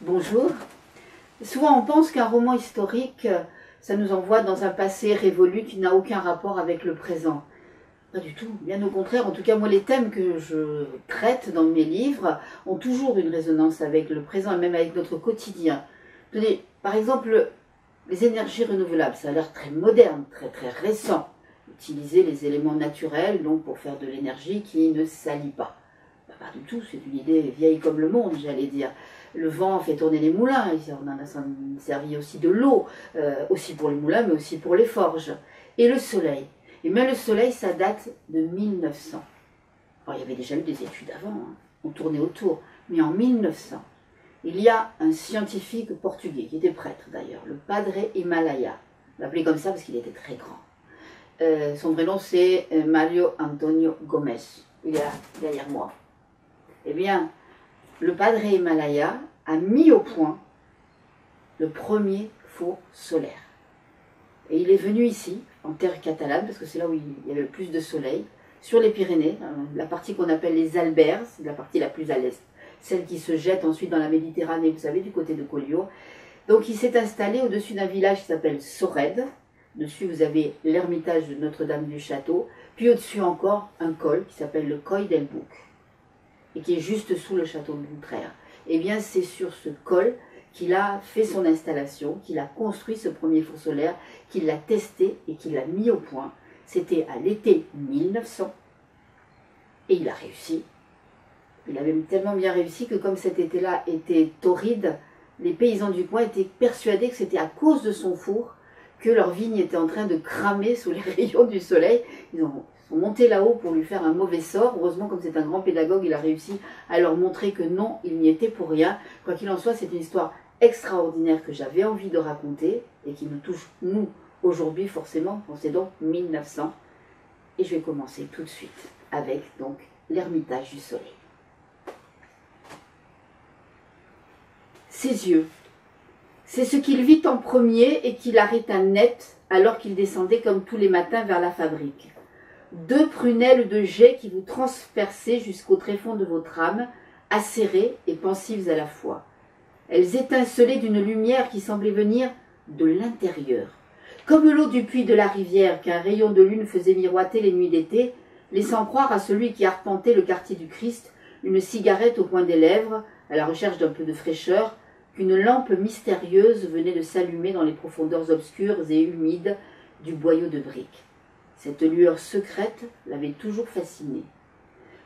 Bonjour. Souvent on pense qu'un roman historique, ça nous envoie dans un passé révolu qui n'a aucun rapport avec le présent. Pas du tout, bien au contraire. En tout cas, moi, les thèmes que je traite dans mes livres ont toujours une résonance avec le présent et même avec notre quotidien. Tenez, par exemple, les énergies renouvelables, ça a l'air très moderne, très récent. Utiliser les éléments naturels donc pour faire de l'énergie qui ne salit pas. Pas du tout, c'est une idée vieille comme le monde, j'allais dire. Le vent fait tourner les moulins, on en a servi aussi de l'eau, aussi pour les moulins, mais aussi pour les forges. Et le soleil. Et même le soleil, ça date de 1900. Alors, il y avait déjà eu des études avant, hein. On tournait autour. Mais en 1900, il y a un scientifique portugais, qui était prêtre d'ailleurs, le Padre Himalaya. On l'appelait comme ça parce qu'il était très grand. Son vrai nom, c'est Mario Antonio Gomes. Il est là, derrière moi. Eh bien, le Padre Himalaya a mis au point le premier faux solaire. Et il est venu ici, en terre catalane, parce que c'est là où il y avait le plus de soleil, sur les Pyrénées, la partie qu'on appelle les Alberts, c'est la partie la plus à l'est, celle qui se jette ensuite dans la Méditerranée, vous savez, du côté de Collioure. Donc il s'est installé au-dessus d'un village qui s'appelle Sorède. Dessus, vous avez l'ermitage de Notre-Dame du Château, puis au-dessus encore un col qui s'appelle le Coll del Buc, et qui est juste sous le château de Lutrère. Eh bien, c'est sur ce col qu'il a fait son installation, qu'il a construit ce premier four solaire, qu'il l'a testé et qu'il l'a mis au point. C'était à l'été 1900 et il a réussi. Il a même tellement bien réussi que comme cet été-là était torride, les paysans du coin étaient persuadés que c'était à cause de son four que leur vigne était en train de cramer sous les rayons du soleil. Ils sont montés là-haut pour lui faire un mauvais sort. Heureusement, comme c'est un grand pédagogue, il a réussi à leur montrer que non, il n'y était pour rien. Quoi qu'il en soit, c'est une histoire extraordinaire que j'avais envie de raconter et qui nous touche, nous, aujourd'hui, forcément. C'est donc 1900. Et je vais commencer tout de suite avec donc l'ermitage du soleil. Ses yeux, c'est ce qu'il vit en premier et qu'il arrêta net alors qu'il descendait comme tous les matins vers la fabrique. Deux prunelles de jet qui vous transperçaient jusqu'au tréfonds de votre âme, acérées et pensives à la fois. Elles étincelaient d'une lumière qui semblait venir de l'intérieur. Comme l'eau du puits de la rivière qu'un rayon de lune faisait miroiter les nuits d'été, laissant croire à celui qui arpentait le quartier du Christ, une cigarette au coin des lèvres, à la recherche d'un peu de fraîcheur, qu'une lampe mystérieuse venait de s'allumer dans les profondeurs obscures et humides du boyau de briques. Cette lueur secrète l'avait toujours fasciné.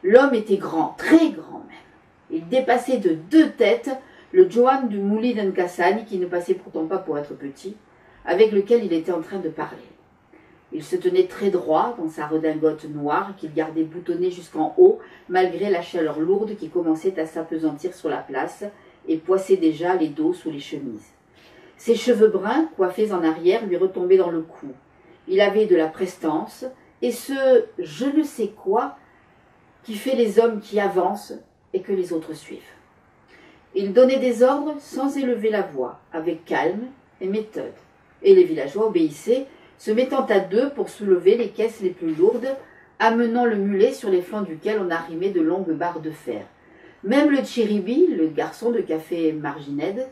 L'homme était grand, très grand même. Il dépassait de 2 têtes le Joan du Mouli d'Encassani, qui ne passait pourtant pas pour être petit, avec lequel il était en train de parler. Il se tenait très droit dans sa redingote noire qu'il gardait boutonnée jusqu'en haut, malgré la chaleur lourde qui commençait à s'apesantir sur la place et poissait déjà les dos sous les chemises. Ses cheveux bruns, coiffés en arrière, lui retombaient dans le cou. Il avait de la prestance et ce je ne sais quoi qui fait les hommes qui avancent et que les autres suivent. Il donnait des ordres sans élever la voix, avec calme et méthode. Et les villageois obéissaient, se mettant à deux pour soulever les caisses les plus lourdes, amenant le mulet sur les flancs duquel on arrimait de longues barres de fer. Même le Chiribi, le garçon de café Margined,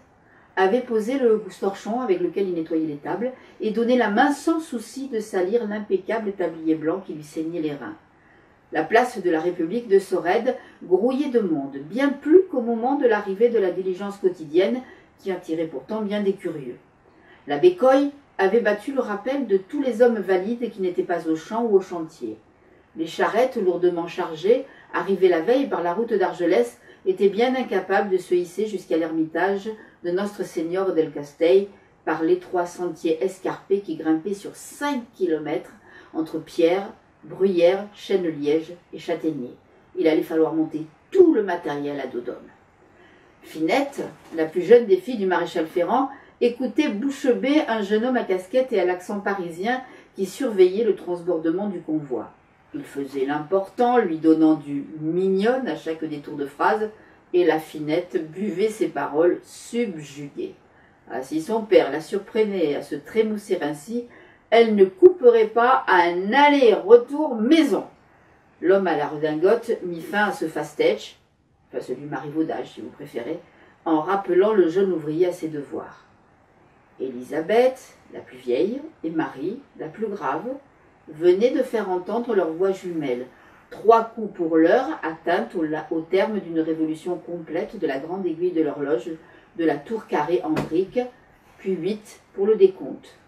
avait posé le torchon avec lequel il nettoyait les tables et donné la main sans souci de salir l'impeccable tablier blanc qui lui saignait les reins. La place de la République de Sorède grouillait de monde, bien plus qu'au moment de l'arrivée de la diligence quotidienne qui attirait pourtant bien des curieux. La Bécoille avait battu le rappel de tous les hommes valides qui n'étaient pas au champ ou au chantier. Les charrettes lourdement chargées, arrivées la veille par la route d'Argelès, étaient bien incapables de se hisser jusqu'à l'ermitage de Nostre Seigneur del Castell par l'étroit sentier escarpé qui grimpait sur 5 kilomètres entre Pierre, Bruyères, Chêne-Liège et Châtaignier. Il allait falloir monter tout le matériel à dos d'homme. Finette, la plus jeune des filles du maréchal Ferrand, écoutait bouche bée un jeune homme à casquette et à l'accent parisien qui surveillait le transbordement du convoi. Il faisait l'important, lui donnant du mignonne à chaque détour de phrase, et la Finette buvait ses paroles subjuguée. Ah, si son père la surprenait à se trémousser ainsi, elle ne couperait pas à un aller-retour maison. L'homme à la redingote mit fin à ce fast-etch, enfin celui marivaudage si vous préférez, en rappelant le jeune ouvrier à ses devoirs. Élisabeth, la plus vieille, et Marie, la plus grave, venaient de faire entendre leurs voix jumelles, 3 coups pour l'heure, atteintes au terme d'une révolution complète de la grande aiguille de l'horloge de la tour carrée en briques, puis 8 pour le décompte.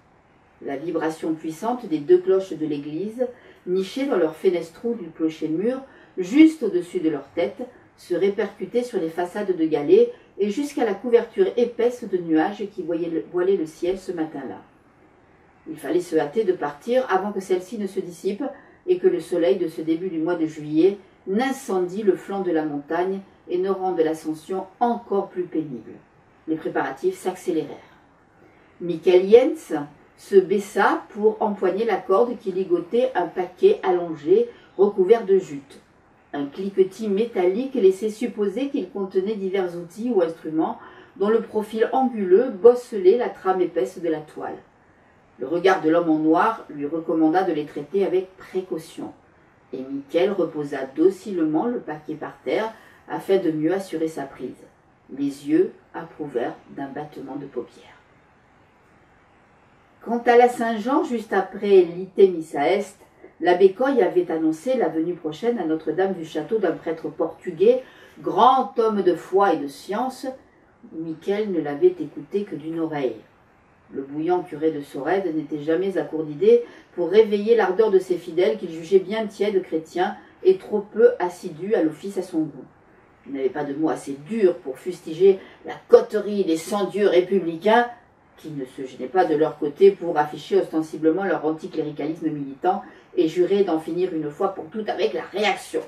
La vibration puissante des 2 cloches de l'église, nichées dans leur fenestrou du clocher-mur, juste au-dessus de leur tête, se répercutait sur les façades de galets et jusqu'à la couverture épaisse de nuages qui voilaient le ciel ce matin-là. Il fallait se hâter de partir avant que celle-ci ne se dissipe et que le soleil de ce début du mois de juillet n'incendie le flanc de la montagne et ne rende l'ascension encore plus pénible. Les préparatifs s'accélérèrent. Michael Jens se baissa pour empoigner la corde qui ligotait un paquet allongé recouvert de jute. Un cliquetis métallique laissait supposer qu'il contenait divers outils ou instruments dont le profil anguleux bosselait la trame épaisse de la toile. Le regard de l'homme en noir lui recommanda de les traiter avec précaution, et Michael reposa docilement le paquet par terre afin de mieux assurer sa prise. Les yeux approuvèrent d'un battement de paupières. Quant à la Saint-Jean, juste après l'Ité Missa Est, l'abbé Coy avait annoncé la venue prochaine à Notre-Dame du Château d'un prêtre portugais, grand homme de foi et de science. Michael ne l'avait écouté que d'une oreille. Le bouillant curé de Sorède n'était jamais à court d'idées pour réveiller l'ardeur de ses fidèles qu'il jugeait bien tièdes chrétiens et trop peu assidus à l'office à son goût. Il n'avait pas de mots assez durs pour fustiger la coterie des sans-dieux républicains qui ne se gênaient pas de leur côté pour afficher ostensiblement leur anticléricalisme militant et jurer d'en finir une fois pour toutes avec la réaction.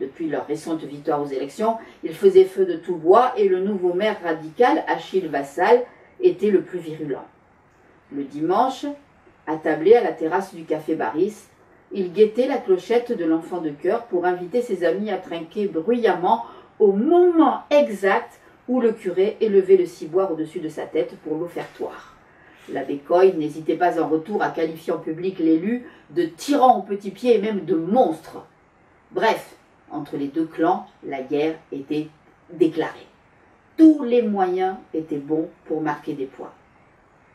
Depuis leur récente victoire aux élections, ils faisaient feu de tout bois et le nouveau maire radical, Achille Vassal, était le plus virulent. Le dimanche, attablé à la terrasse du café Baris, il guettait la clochette de l'enfant de chœur pour inviter ses amis à trinquer bruyamment au moment exact où le curé élevait le ciboire au-dessus de sa tête pour l'offertoire. L'abbé Coy n'hésitait pas en retour à qualifier en public l'élu de tyran au petit pied et même de monstre. Bref, entre les 2 clans, la guerre était déclarée. Tous les moyens étaient bons pour marquer des points.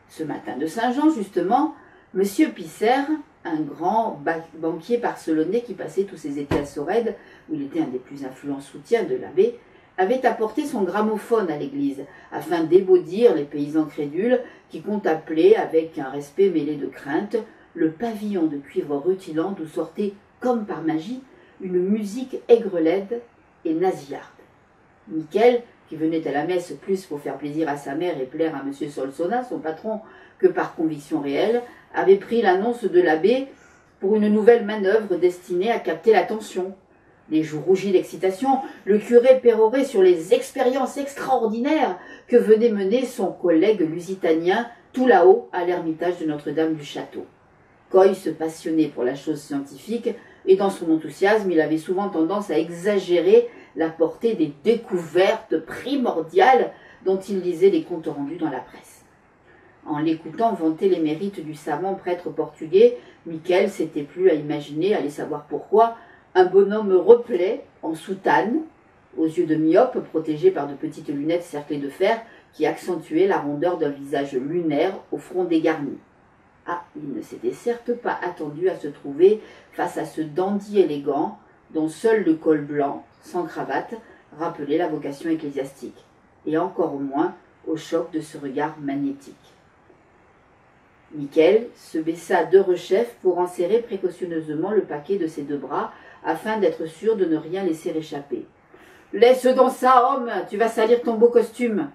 Ce matin de Saint-Jean, justement, M. Pisser, un grand banquier barcelonais qui passait tous ses étés à Sorède, où il était un des plus influents soutiens de l'abbé, avait apporté son gramophone à l'église, afin d'ébaudir les paysans crédules qui contemplaient, avec un respect mêlé de crainte, le pavillon de cuivre rutilant d'où sortait, comme par magie, une musique aigrelette et nasillarde. Michael, qui venait à la messe plus pour faire plaisir à sa mère et plaire à M. Solsona, son patron, que par conviction réelle, avait pris l'annonce de l'abbé pour une nouvelle manœuvre destinée à capter l'attention. Les joues rougies d'excitation, le curé pérorait sur les expériences extraordinaires que venait mener son collègue lusitanien tout là-haut à l'ermitage de Notre-Dame du Château. Coy se passionnait pour la chose scientifique et dans son enthousiasme, il avait souvent tendance à exagérer la portée des découvertes primordiales dont il lisait les comptes rendus dans la presse. En l'écoutant vanter les mérites du savant prêtre portugais, Michael s'était plu à imaginer, allez savoir pourquoi, un bonhomme replet, en soutane, aux yeux de myope, protégé par de petites lunettes cerclées de fer, qui accentuaient la rondeur d'un visage lunaire au front dégarni. Ah, il ne s'était certes pas attendu à se trouver face à ce dandy élégant, dont seul le col blanc, sans cravate, rappelait la vocation ecclésiastique, et encore moins au choc de ce regard magnétique. Michael se baissa de rechef pour en serrer précautionneusement le paquet de ses 2 bras, afin d'être sûr de ne rien laisser échapper. « Laisse donc ça, homme, tu vas salir ton beau costume !»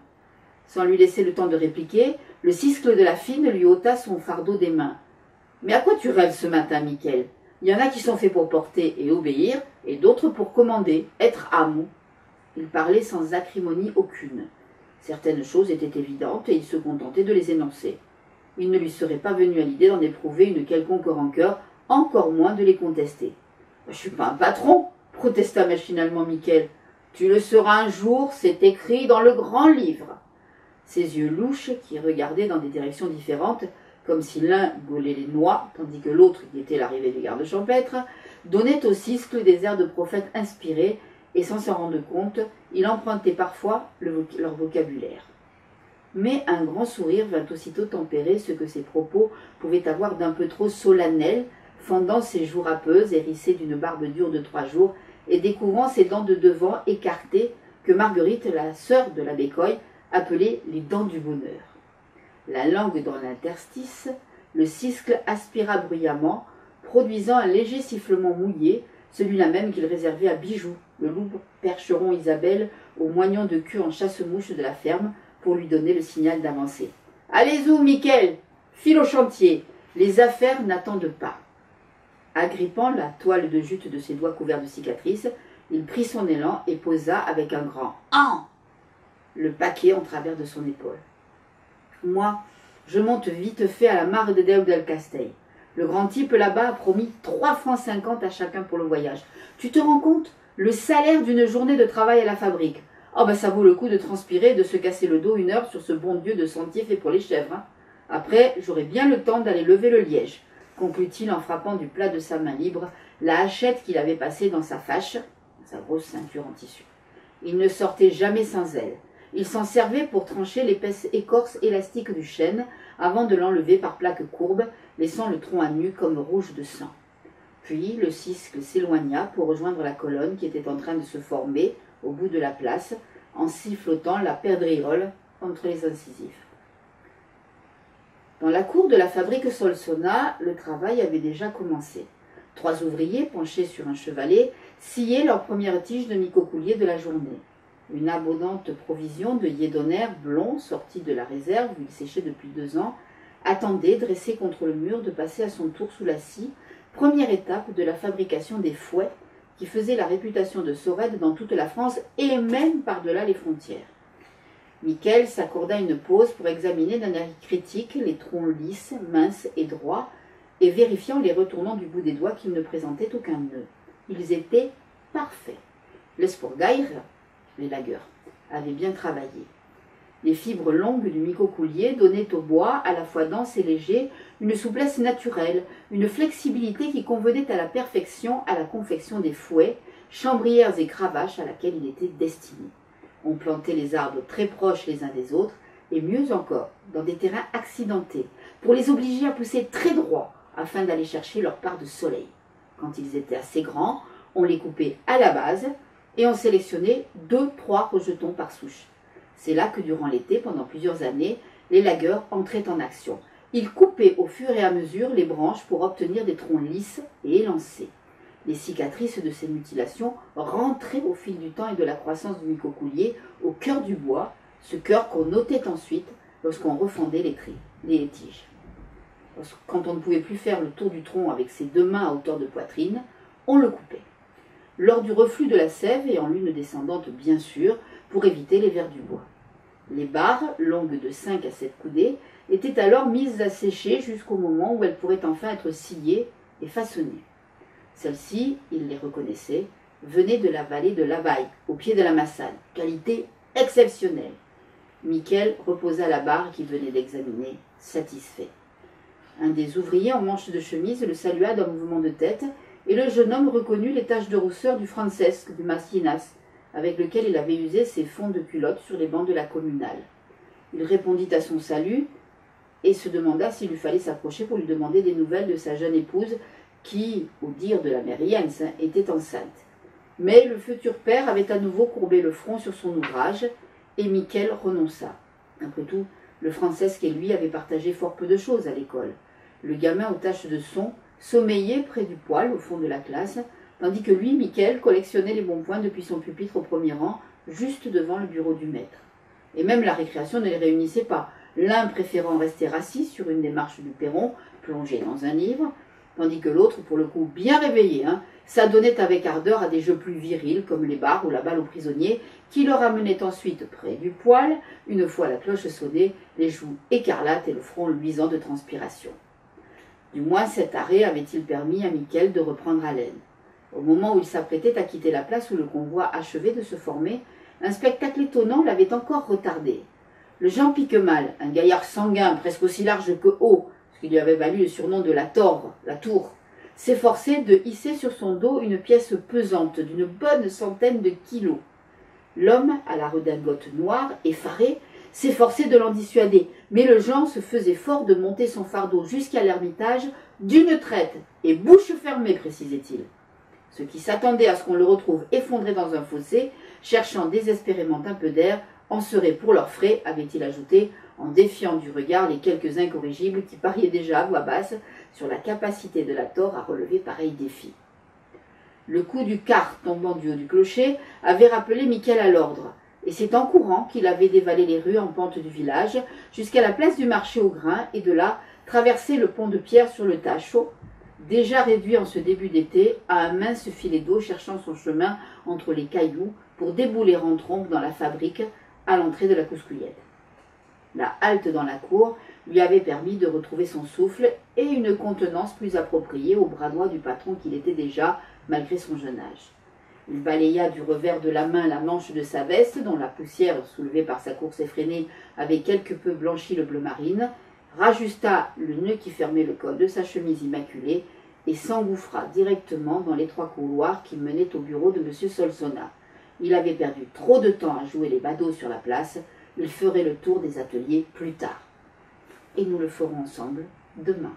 Sans lui laisser le temps de répliquer, le ciscle de la fine lui ôta son fardeau des mains. « Mais à quoi tu rêves ce matin, Michael ? Il y en a qui sont faits pour porter et obéir, et d'autres pour commander, être âme. » Il parlait sans acrimonie aucune. Certaines choses étaient évidentes et il se contentait de les énoncer. Il ne lui serait pas venu à l'idée d'en éprouver une quelconque rancœur, encore moins de les contester. « Je ne suis pas un patron, » protesta machinalement Michael. « Tu le seras un jour, c'est écrit dans le grand livre. » Ses yeux louches, qui regardaient dans des directions différentes, comme si l'un gaulait les noix, tandis que l'autre, qui était l'arrivée des gardes champêtres, donnaient au ciscle des airs de prophète inspiré et sans s'en rendre compte, il empruntait parfois leur vocabulaire. Mais un grand sourire vint aussitôt tempérer ce que ses propos pouvaient avoir d'un peu trop solennel, fendant ses joues râpeuses, hérissées d'une barbe dure de 3 jours, et découvrant ses dents de devant écartées, que Marguerite, la sœur de la Bécoye, appelait les dents du bonheur. La langue dans l'interstice, le ciscle aspira bruyamment, produisant un léger sifflement mouillé, celui-là même qu'il réservait à Bijou, le loup percheron Isabelle, au moignon de queue en chasse-mouche de la ferme, pour lui donner le signal d'avancer. « Allez-vous, Mickaël, file au chantier, les affaires n'attendent pas. » Agrippant la toile de jute de ses doigts couverts de cicatrices, il prit son élan et posa avec un grand « Han !» le paquet en travers de son épaule. Moi, je monte vite fait à la mare de Déu del Castell. Le grand type là-bas a promis 3,50 francs à chacun pour le voyage. Tu te rends compte? Le salaire d'une journée de travail à la fabrique. Oh ben ça vaut le coup de transpirer et de se casser le dos 1 heure sur ce bon Dieu de sentier fait pour les chèvres. Hein. Après, j'aurai bien le temps d'aller lever le liège, conclut-il en frappant du plat de sa main libre la hachette qu'il avait passée dans sa fâche, sa grosse ceinture en tissu. Il ne sortait jamais sans elle. Il s'en servait pour trancher l'épaisse écorce élastique du chêne avant de l'enlever par plaques courbes, laissant le tronc à nu comme rouge de sang. Puis le ciscle s'éloigna pour rejoindre la colonne qui était en train de se former au bout de la place, en sifflotant la perdriole entre les incisives. Dans la cour de la fabrique Solsona, le travail avait déjà commencé. 3 ouvriers, penchés sur un chevalet, sciaient leur première tige de micocoulier de la journée. Une abondante provision de yédonner blond, sorti de la réserve où il séchait depuis 2 ans, attendait, dressé contre le mur, de passer à son tour sous la scie, première étape de la fabrication des fouets qui faisait la réputation de Sorède dans toute la France et même par-delà les frontières. Mickaël s'accorda une pause pour examiner d'un œil critique les troncs lisses, minces et droits, et vérifiant les retournants du bout des doigts qu'ils ne présentaient aucun nœud. Ils étaient parfaits. Les Sporgaires, les lagueurs, avaient bien travaillé. Les fibres longues du micocoulier donnaient au bois, à la fois dense et léger, une souplesse naturelle, une flexibilité qui convenait à la perfection à la confection des fouets, chambrières et cravaches à laquelle il était destiné. On plantait les arbres très proches les uns des autres, et mieux encore, dans des terrains accidentés, pour les obliger à pousser très droit, afin d'aller chercher leur part de soleil. Quand ils étaient assez grands, on les coupait à la base, et on sélectionnait 2-3 rejetons par souche. C'est là que durant l'été, pendant plusieurs années, les lagueurs entraient en action. Ils coupaient au fur et à mesure les branches pour obtenir des troncs lisses et élancés. Les cicatrices de ces mutilations rentraient au fil du temps et de la croissance du micocoulier au cœur du bois, ce cœur qu'on notait ensuite lorsqu'on refendait les tiges. Quand on ne pouvait plus faire le tour du tronc avec ses 2 mains à hauteur de poitrine, on le coupait. Lors du reflux de la sève, et en lune descendante bien sûr, pour éviter les vers du bois. Les barres, longues de 5 à 7 coudées, étaient alors mises à sécher jusqu'au moment où elles pourraient enfin être sciées et façonnées. Celles-ci, il les reconnaissait, venaient de la vallée de l'Availle, au pied de la Massane, qualité exceptionnelle. Mickaël reposa la barre qu'il venait d'examiner, satisfait. Un des ouvriers en manche de chemise le salua d'un mouvement de tête, et le jeune homme reconnut les taches de rousseur du Francesque, du Massinas, avec lequel il avait usé ses fonds de culotte sur les bancs de la communale. Il répondit à son salut et se demanda s'il lui fallait s'approcher pour lui demander des nouvelles de sa jeune épouse qui, au dire de la mère Jens, était enceinte. Mais le futur père avait à nouveau courbé le front sur son ouvrage et Mickaël renonça. Après tout, le Francesque et lui avaient partagé fort peu de choses à l'école. Le gamin aux taches de son sommeillait près du poêle au fond de la classe, tandis que lui, Mickaël, collectionnait les bons points depuis son pupitre au premier rang, juste devant le bureau du maître. Et même la récréation ne les réunissait pas, l'un préférant rester assis sur une des marches du perron, plongé dans un livre, tandis que l'autre, pour le coup bien réveillé, s'adonnait avec ardeur à des jeux plus virils, comme les barres ou la balle aux prisonniers, qui le ramenaient ensuite près du poêle, une fois la cloche sonnée, les joues écarlates et le front luisant de transpiration. Du moins cet arrêt avait-il permis à Mickaël de reprendre haleine. Au moment où il s'apprêtait à quitter la place où le convoi achevait de se former, un spectacle étonnant l'avait encore retardé. Le Jean Piquemal, un gaillard sanguin presque aussi large que haut, ce qui lui avait valu le surnom de la Torre, la Tour, s'efforçait de hisser sur son dos une pièce pesante d'une bonne centaine de kilos. L'homme, à la redingote noire, effaré, s'efforçait de l'en dissuader, mais le Jehan se faisait fort de monter son fardeau jusqu'à l'ermitage d'une traite, et bouche fermée, précisait-il. Ceux qui s'attendaient à ce qu'on le retrouve effondré dans un fossé, cherchant désespérément un peu d'air, en seraient pour leurs frais, avait-il ajouté, en défiant du regard les quelques incorrigibles qui pariaient déjà à voix basse sur la capacité de la Thor à relever pareil défi. Le coup du quart tombant du haut du clocher avait rappelé Michel à l'ordre, et c'est en courant qu'il avait dévalé les rues en pente du village jusqu'à la place du marché au grain et de là traversé le pont de pierre sur le Tachaud, déjà réduit en ce début d'été à un mince filet d'eau cherchant son chemin entre les cailloux pour débouler en trompe dans la fabrique à l'entrée de la Couscouillette. La halte dans la cour lui avait permis de retrouver son souffle et une contenance plus appropriée au bras droit du patron qu'il était déjà, malgré son jeune âge. Il balaya du revers de la main la manche de sa veste, dont la poussière, soulevée par sa course effrénée, avait quelque peu blanchi le bleu marine, rajusta le nœud qui fermait le col de sa chemise immaculée et s'engouffra directement dans l'étroit couloir qui menait au bureau de M. Solsona. Il avait perdu trop de temps à jouer les badauds sur la place, il ferait le tour des ateliers plus tard. Et nous le ferons ensemble demain.